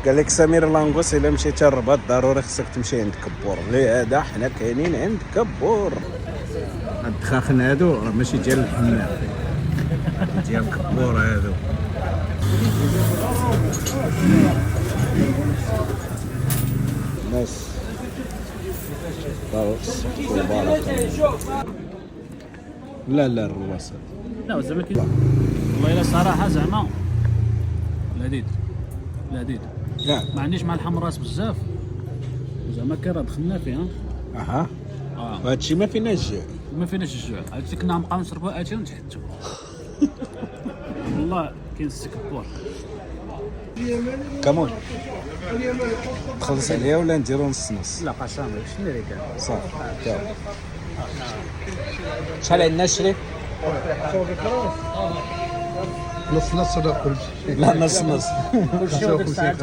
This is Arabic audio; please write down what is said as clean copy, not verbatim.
قال لك سمير لانغوس الا مشيتي الرباط ضروري خصك تمشي عند كبور، لهذا حنا كاينين عند كبور. هاد الدخاخن هادو راه ماشي ديال الحمام، ديال كبور هادو. ناس لا لا الرواسة لا زعما والله الا صراحه زعما الهديد لا ما عنديش مع الحمراس بزاف، زعما كي راه دخلنا فيها. اها اه وهادشي ما فيناش ما فيناش الجوع، هادشي كنا نبقاو نشربوا اتاي ونتحتو. والله كاين السكبور. كمون تخلص عليا ولا نديرو نص نص؟ لا قسما شنو اللي كان صافي تاو. شحال عندنا الشري؟ نص نص ولا كل شيء؟ لا نص نص. كلشي